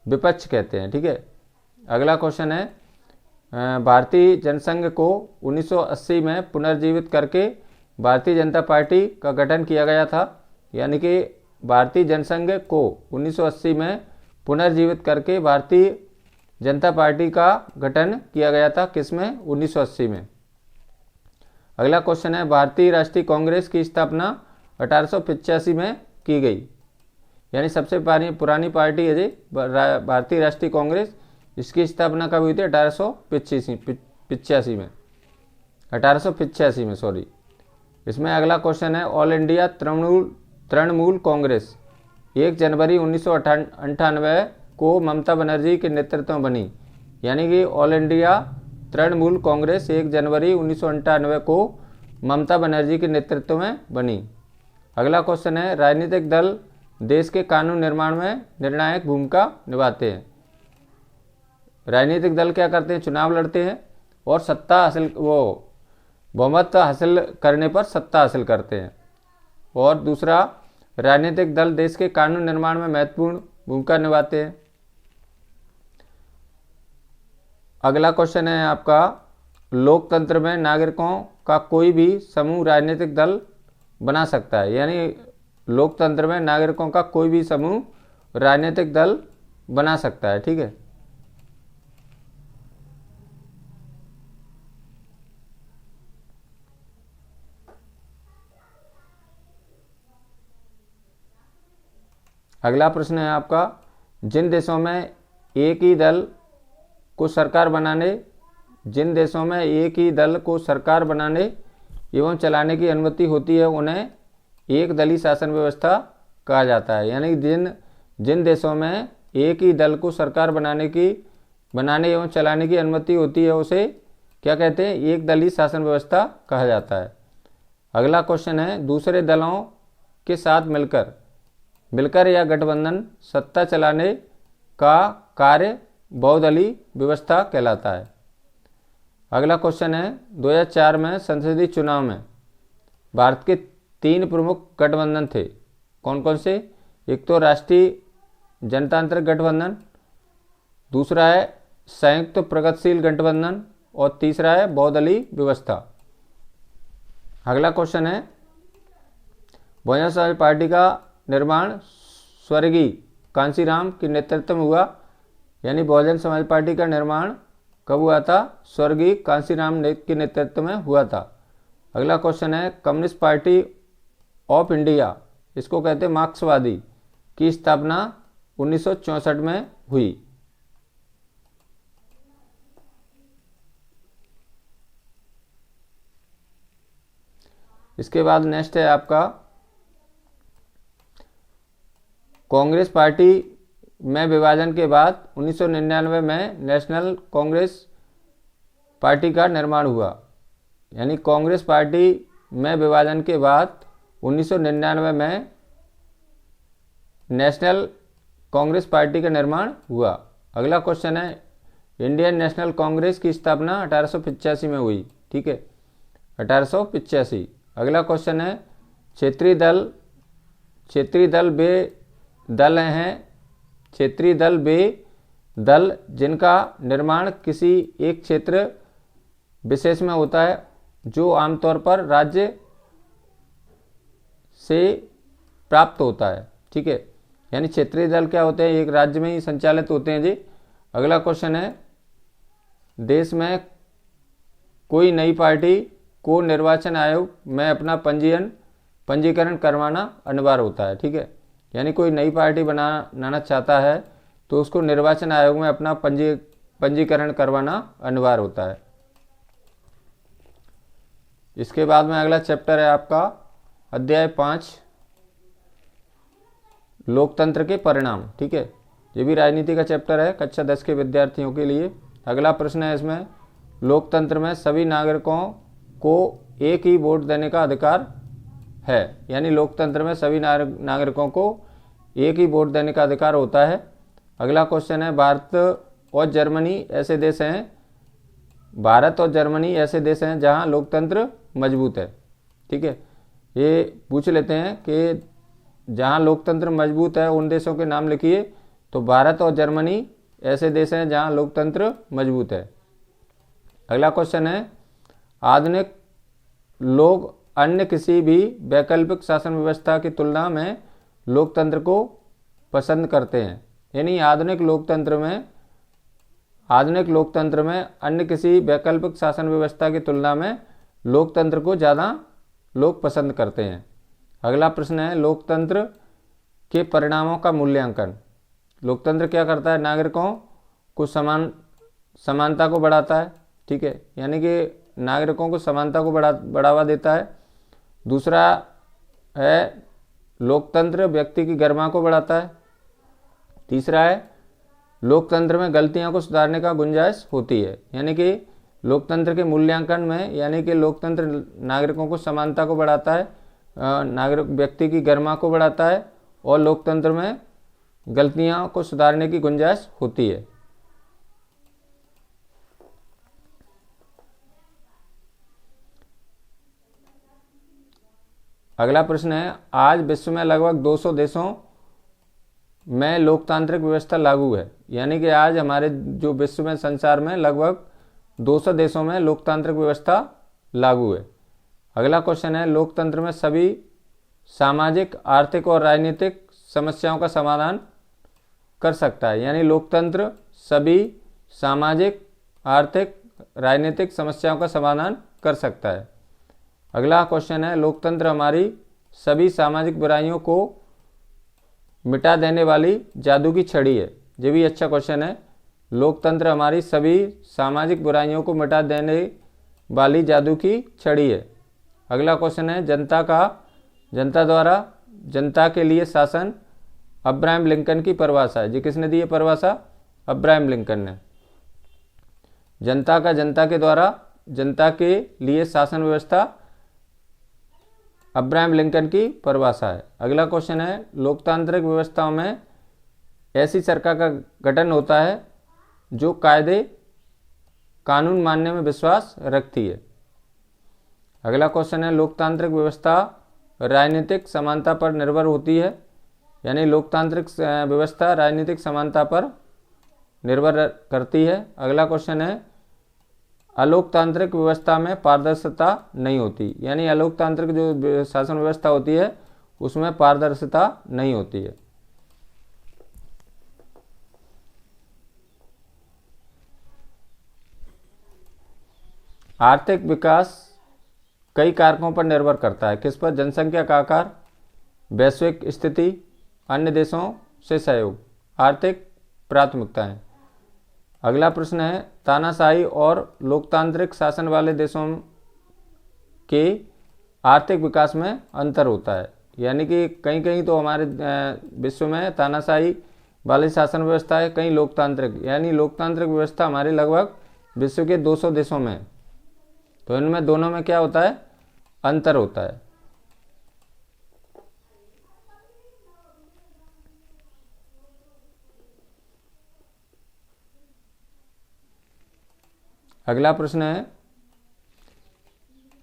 विपक्ष कहते हैं, ठीक है। अगला क्वेश्चन है, भारतीय जनसंघ को 1980 में पुनर्जीवित करके भारतीय जनता पार्टी का गठन किया गया था। यानी कि भारतीय जनसंघ को 1980 में पुनर्जीवित करके भारतीय जनता पार्टी का गठन किया गया था। किसमें? 1980 में। अगला क्वेश्चन है, भारतीय राष्ट्रीय कांग्रेस की स्थापना 1885 में की गई। यानी सबसे पुरानी पार्टी है जी भारतीय राष्ट्रीय कांग्रेस। इसकी स्थापना कब हुई थी? 1885 में, 1885 में, सॉरी। इसमें अगला क्वेश्चन है, ऑल इंडिया तृणमूल कांग्रेस 1 जनवरी 1998 को ममता बनर्जी के नेतृत्व में बनी। यानी कि ऑल इंडिया तृणमूल कांग्रेस 1 जनवरी 1998 को ममता बनर्जी के नेतृत्व में बनी। अगला क्वेश्चन है, राजनीतिक दल देश के कानून निर्माण में निर्णायक भूमिका निभाते हैं। राजनीतिक दल क्या करते हैं? चुनाव लड़ते हैं और बहुमत हासिल करने पर सत्ता हासिल करते हैं। और दूसरा, राजनीतिक दल देश के कानून निर्माण में महत्वपूर्ण भूमिका निभाते हैं। अगला क्वेश्चन है आपका, लोकतंत्र में नागरिकों का कोई भी समूह राजनीतिक दल बना सकता है। यानी लोकतंत्र में नागरिकों का कोई भी समूह राजनीतिक दल बना सकता है, ठीक है। अगला प्रश्न है आपका, जिन देशों में एक ही दल को सरकार बनाने एवं चलाने की अनुमति होती है उन्हें एक दलीय शासन व्यवस्था कहा जाता है। यानी जिन देशों में एक ही दल को सरकार बनाने एवं चलाने की अनुमति होती है उसे क्या कहते हैं? एक दलीय शासन व्यवस्था कहा जाता है। अगला क्वेश्चन है, दूसरे दलों के साथ मिलकर या गठबंधन सत्ता चलाने का कार्य बहुदलीय व्यवस्था कहलाता है। अगला क्वेश्चन है, 2004 में संसदीय चुनाव में भारत के 3 प्रमुख गठबंधन थे। कौन कौन से? एक तो राष्ट्रीय जनतांत्रिक गठबंधन, दूसरा है संयुक्त प्रगतिशील गठबंधन और तीसरा है बहुदलीय व्यवस्था। अगला क्वेश्चन है, बहुजन समाज पार्टी का निर्माण स्वर्गीय कांशीराम के नेतृत्व में हुआ। यानी बहुजन समाज पार्टी का निर्माण कब हुआ था? स्वर्गीय कांशीराम के नेतृत्व में हुआ था। अगला क्वेश्चन है, कम्युनिस्ट पार्टी ऑफ इंडिया, इसको कहते हैं मार्क्सवादी, की स्थापना 1964 में हुई। इसके बाद नेक्स्ट है आपका, कांग्रेस पार्टी में विभाजन के बाद 1999 में नेशनल कांग्रेस पार्टी का निर्माण हुआ। यानी कांग्रेस पार्टी में विभाजन के बाद 1999 में नेशनल कांग्रेस पार्टी का निर्माण हुआ। अगला क्वेश्चन है, इंडियन नेशनल कांग्रेस की स्थापना 1885 में हुई, ठीक है, 1885। अगला क्वेश्चन है, क्षेत्रीय दल वे दल जिनका निर्माण किसी एक क्षेत्र विशेष में होता है जो आमतौर पर राज्य से प्राप्त होता है। ठीक है, यानी क्षेत्रीय दल क्या होते हैं, एक राज्य में ही संचालित होते हैं जी। अगला क्वेश्चन है, देश में कोई नई पार्टी को निर्वाचन आयोग में अपना पंजीकरण करवाना अनिवार्य होता है। ठीक है, यानी कोई नई पार्टी बनाना चाहता है तो उसको निर्वाचन आयोग में अपना पंजीकरण करवाना अनिवार्य होता है। इसके बाद में अगला चैप्टर है आपका अध्याय 5, लोकतंत्र के परिणाम। ठीक है, ये भी राजनीति का चैप्टर है कक्षा 10 के विद्यार्थियों के लिए। अगला प्रश्न है इसमें, लोकतंत्र में सभी नागरिकों को एक ही वोट देने का अधिकार है, यानी लोकतंत्र में सभी नागरिकों को एक ही वोट देने का अधिकार होता है। अगला क्वेश्चन है, भारत और जर्मनी ऐसे देश हैं जहां लोकतंत्र मजबूत है। ठीक है, ये पूछ लेते हैं कि जहां लोकतंत्र मजबूत है उन देशों के नाम लिखिए। तो भारत और जर्मनी ऐसे देश हैं जहां लोकतंत्र मजबूत है। अगला क्वेश्चन है, आधुनिक लोग अन्य किसी भी वैकल्पिक शासन व्यवस्था की तुलना में लोकतंत्र को पसंद करते हैं, यानी आधुनिक लोकतंत्र में अन्य किसी वैकल्पिक शासन व्यवस्था की तुलना में लोकतंत्र को ज़्यादा लोग पसंद करते हैं। अगला प्रश्न है, लोकतंत्र के परिणामों का मूल्यांकन। लोकतंत्र क्या करता है, नागरिकों को समानता को बढ़ाता है। ठीक है, यानी कि नागरिकों को समानता को बढ़ावा देता है। दूसरा है, लोकतंत्र व्यक्ति की गरिमा को बढ़ाता है। तीसरा है, लोकतंत्र में गलतियों को सुधारने का गुंजाइश होती है, यानी कि लोकतंत्र के मूल्यांकन में, यानी कि लोकतंत्र नागरिकों को समानता को बढ़ाता है, नागरिक व्यक्ति की गरिमा को बढ़ाता है और लोकतंत्र में गलतियों को सुधारने की गुंजाइश होती है। अगला प्रश्न है, आज विश्व में लगभग 200 देशों में लोकतांत्रिक व्यवस्था लागू है, यानी कि आज हमारे जो विश्व में संसार में लगभग 200 देशों में लोकतांत्रिक व्यवस्था लागू है। अगला क्वेश्चन है, लोकतंत्र में सभी सामाजिक, आर्थिक और राजनीतिक समस्याओं का समाधान कर सकता है, यानी लोकतंत्र सभी सामाजिक, आर्थिक, राजनीतिक समस्याओं का समाधान कर सकता है। अगला क्वेश्चन है, लोकतंत्र हमारी सभी सामाजिक बुराइयों को मिटा देने वाली जादू की छड़ी है। ये भी अच्छा क्वेश्चन है, लोकतंत्र हमारी सभी सामाजिक बुराइयों को मिटा देने वाली जादू की छड़ी है। अगला क्वेश्चन है, जनता द्वारा जनता के लिए शासन अब्राहम लिंकन की परिभाषा है। जी किसने दी है परिभाषा? अब्राहम लिंकन ने। जनता के द्वारा जनता के लिए शासन व्यवस्था अब्राहम लिंकन की परिभाषा है। अगला क्वेश्चन है, लोकतांत्रिक व्यवस्थाओं में ऐसी सरकार का गठन होता है जो कानून मानने में विश्वास रखती है। अगला क्वेश्चन है, लोकतांत्रिक व्यवस्था राजनीतिक समानता पर निर्भर होती है, यानी लोकतांत्रिक व्यवस्था राजनीतिक समानता पर निर्भर करती है। अगला क्वेश्चन है, अलोकतांत्रिक व्यवस्था में पारदर्शिता नहीं होती, यानी अलोकतांत्रिक जो शासन व्यवस्था होती है उसमें पारदर्शिता नहीं होती है। आर्थिक विकास कई कारकों पर निर्भर करता है। किस पर? जनसंख्या का आकार, वैश्विक स्थिति, अन्य देशों से सहयोग, आर्थिक प्राथमिकताएं। अगला प्रश्न है, तानाशाही और लोकतांत्रिक शासन वाले देशों के आर्थिक विकास में अंतर होता है, यानी कि कहीं कहीं तो हमारे विश्व में तानाशाही वाली शासन व्यवस्था है, कहीं लोकतांत्रिक, यानी लोकतांत्रिक व्यवस्था हमारे लगभग विश्व के 200 देशों में, तो इनमें दोनों में क्या होता है? अंतर होता है। अगला प्रश्न है,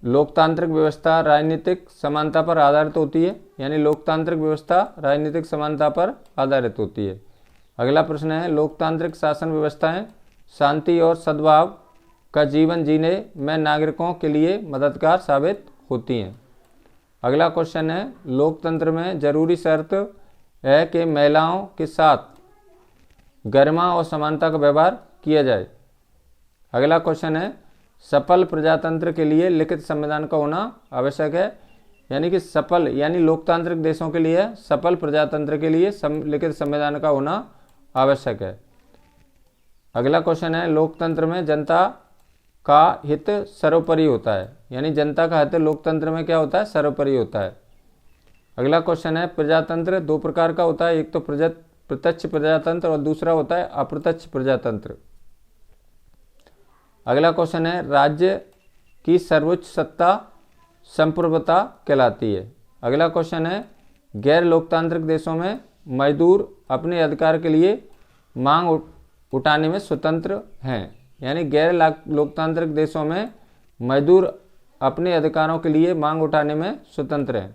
लोकतांत्रिक व्यवस्था राजनीतिक समानता पर आधारित होती है, यानी लोकतांत्रिक व्यवस्था राजनीतिक समानता पर आधारित होती है। अगला प्रश्न है, लोकतांत्रिक शासन व्यवस्थाएं शांति और सद्भाव का जीवन जीने में नागरिकों के लिए मददगार साबित होती हैं। अगला क्वेश्चन है, लोकतंत्र में जरूरी शर्त है कि महिलाओं के साथ गरिमा और समानता का व्यवहार किया जाए। अगला क्वेश्चन है, सफल प्रजातंत्र के लिए लिखित संविधान का होना आवश्यक है। यानी कि सफल यानी लोकतांत्रिक देशों के लिए, सफल प्रजातंत्र के लिए लिखित संविधान का होना आवश्यक है। अगला क्वेश्चन है, लोकतंत्र में जनता का हित सर्वोपरि होता है। यानी जनता का हित लोकतंत्र में क्या होता है, सर्वोपरि होता है। अगला क्वेश्चन है, प्रजातंत्र दो प्रकार का होता है, एक तो प्रत्यक्ष प्रजातंत्र और दूसरा होता है अप्रत्यक्ष प्रजातंत्र। अगला क्वेश्चन है, राज्य की सर्वोच्च सत्ता संप्रभुता कहलाती है। अगला क्वेश्चन है, गैर लोकतांत्रिक देशों में मजदूर अपने अधिकार के लिए मांग उठाने में स्वतंत्र हैं। यानी गैर लोकतांत्रिक देशों में मजदूर अपने अधिकारों के लिए मांग उठाने में स्वतंत्र हैं।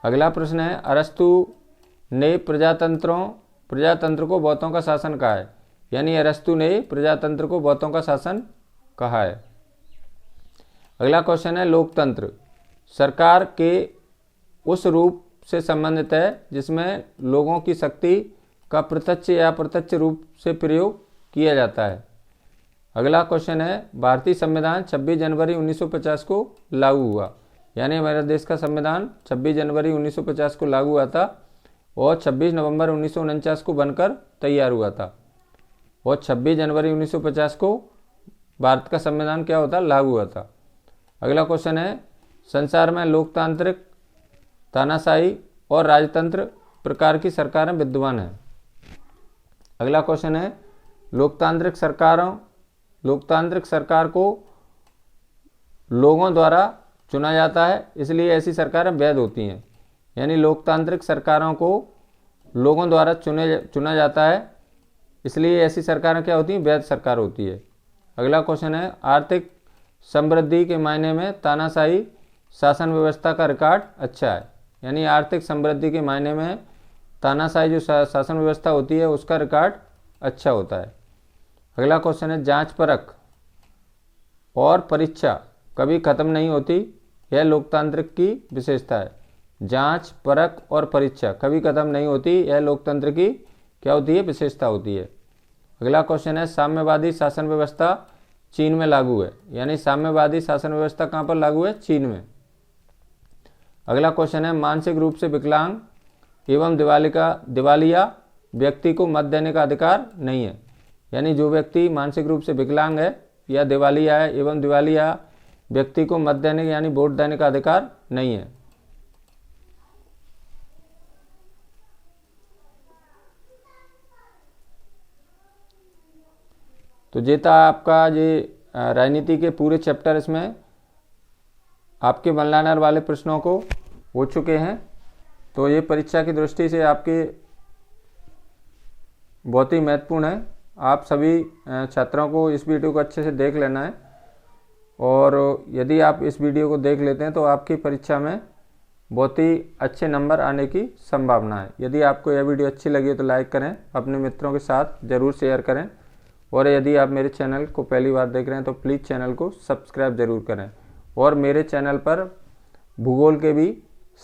अगला प्रश्न है, अरस्तु ने प्रजातंत्र को बहुतों का शासन कहा है। यानी अरस्तु ने प्रजातंत्र को बहुतों का शासन कहा है। अगला क्वेश्चन है, लोकतंत्र सरकार के उस रूप से संबंधित है जिसमें लोगों की शक्ति का प्रत्यक्ष या अप्रत्यक्ष रूप से प्रयोग किया जाता है। अगला क्वेश्चन है, भारतीय संविधान 26 जनवरी 1950 को लागू हुआ। यानी हमारे देश का संविधान 26 जनवरी 1950 को लागू हुआ था और 26 नवंबर 1949 को बनकर तैयार हुआ था। और 26 जनवरी 1950 को भारत का संविधान क्या होता, लागू हुआ था। अगला क्वेश्चन है, संसार में लोकतांत्रिक, तानाशाही और राजतंत्र प्रकार की सरकारें विद्यमान हैं। अगला क्वेश्चन है, लोकतांत्रिक सरकार को लोगों द्वारा चुना जाता है, इसलिए ऐसी सरकारें वैध होती हैं। यानी लोकतांत्रिक सरकारों को लोगों द्वारा चुना जाता है, इसलिए ऐसी सरकारें क्या होती हैं, वैध सरकार होती है। अगला क्वेश्चन है, आर्थिक समृद्धि के मायने में तानाशाही शासन व्यवस्था का रिकॉर्ड अच्छा है। यानी आर्थिक समृद्धि के मायने में तानाशाही जो शासन व्यवस्था होती है उसका रिकॉर्ड अच्छा होता है। अगला क्वेश्चन है, जांच परख और परीक्षा कभी खत्म नहीं होती, यह लोकतांत्रिक की विशेषता है। जांच परख और परीक्षा कभी खत्म नहीं होती, यह लोकतंत्र की क्या होती है, विशेषता होती है। अगला क्वेश्चन है, साम्यवादी शासन व्यवस्था चीन में लागू है। यानी साम्यवादी शासन व्यवस्था कहाँ पर लागू है, चीन में। अगला क्वेश्चन है, मानसिक रूप से विकलांग एवं दिवालिया व्यक्ति को मत देने का अधिकार नहीं है। यानी जो व्यक्ति मानसिक रूप से विकलांग है या दिवालिया है एवं दिवालिया व्यक्ति को मत देने यानी वोट देने का अधिकार नहीं है। तो ये था आपका ये राजनीति के पूरे चैप्टर, इसमें आपके वन लाइनर वाले प्रश्नों को हो चुके हैं। तो ये परीक्षा की दृष्टि से आपके बहुत ही महत्वपूर्ण है। आप सभी छात्रों को इस वीडियो को अच्छे से देख लेना है, और यदि आप इस वीडियो को देख लेते हैं तो आपकी परीक्षा में बहुत ही अच्छे नंबर आने की संभावना है। यदि आपको यह वीडियो अच्छी लगी तो लाइक करें, अपने मित्रों के साथ ज़रूर शेयर करें, और यदि आप मेरे चैनल को पहली बार देख रहे हैं तो प्लीज़ चैनल को सब्सक्राइब ज़रूर करें। और मेरे चैनल पर भूगोल के भी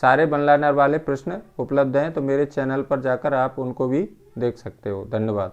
सारे वन लाइनर वाले प्रश्न उपलब्ध हैं, तो मेरे चैनल पर जाकर आप उनको भी देख सकते हो। धन्यवाद।